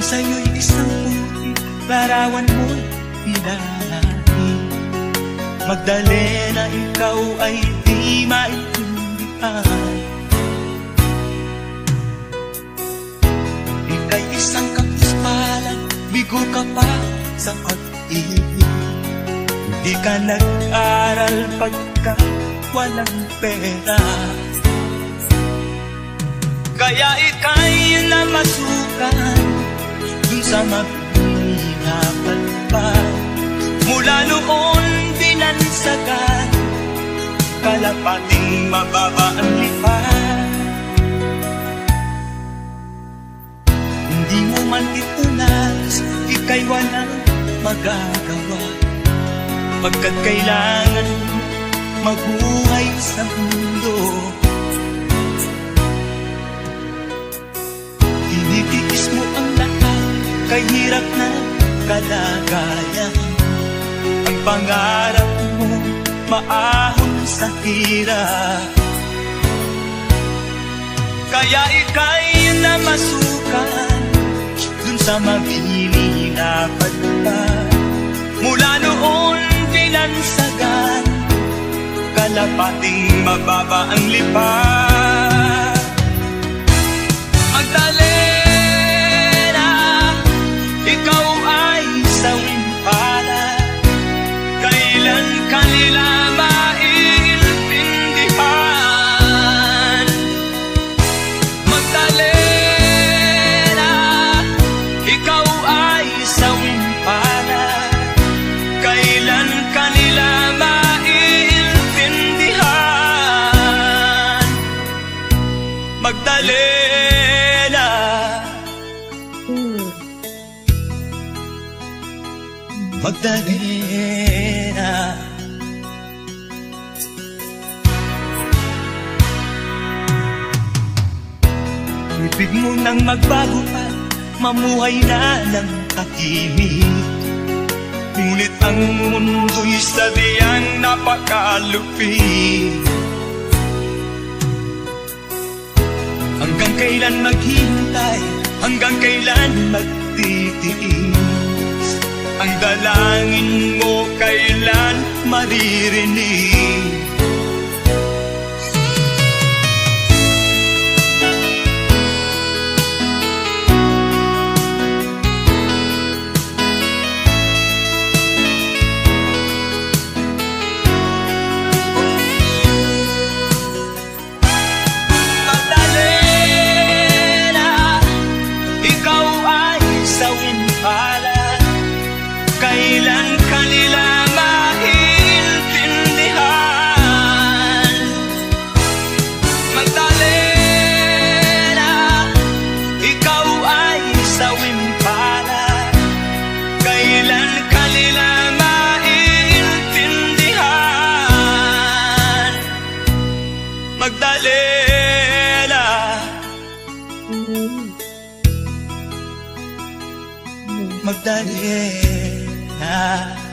sa'yo'y isang puti, larawan mo'y pinahati. Magdalena, ikaw ay di maintindihan. Ika'y isang kapispalan, bigo ka pa sa pag-ibig. Hindi ka nag-aral pagka walang pera, kaya ika'y namasukan dun sa mapinapan pa. Mula noon binansagan, kalapating mababa ang lipan. Hindi mo man itunas, ika'y walang magagawa, pagkat kailangan mabuhay sa mundo. Tinitiis mo ang lahat, kahirap na kalagayan. Ang pangarap mo maahon sa hirap, kaya ika'y namasukan dun sa mabili na pagpag. Mula noon binansagan, kalapating mababa ang lipan. Magdalena, ikaw ay sawing palad, kailan kanila maiintindihan. Magdalena, ikaw ay sawing palad, kailan kanila maiintindihan. Magdalena, Magdalena. Ibig mo nang magbago at mamuhay na ng tahimik, ngunit ang mundo'y sadyang napakalupit. Hanggang kailan maghihintay, hanggang kailan magtitiis, ang dalangin mo kailan maririnig. Kailan kanila maintindihan. Magdalena, ikaw ay sawing palad, kailan kanila maintindihan. Magdalena, Magdalena.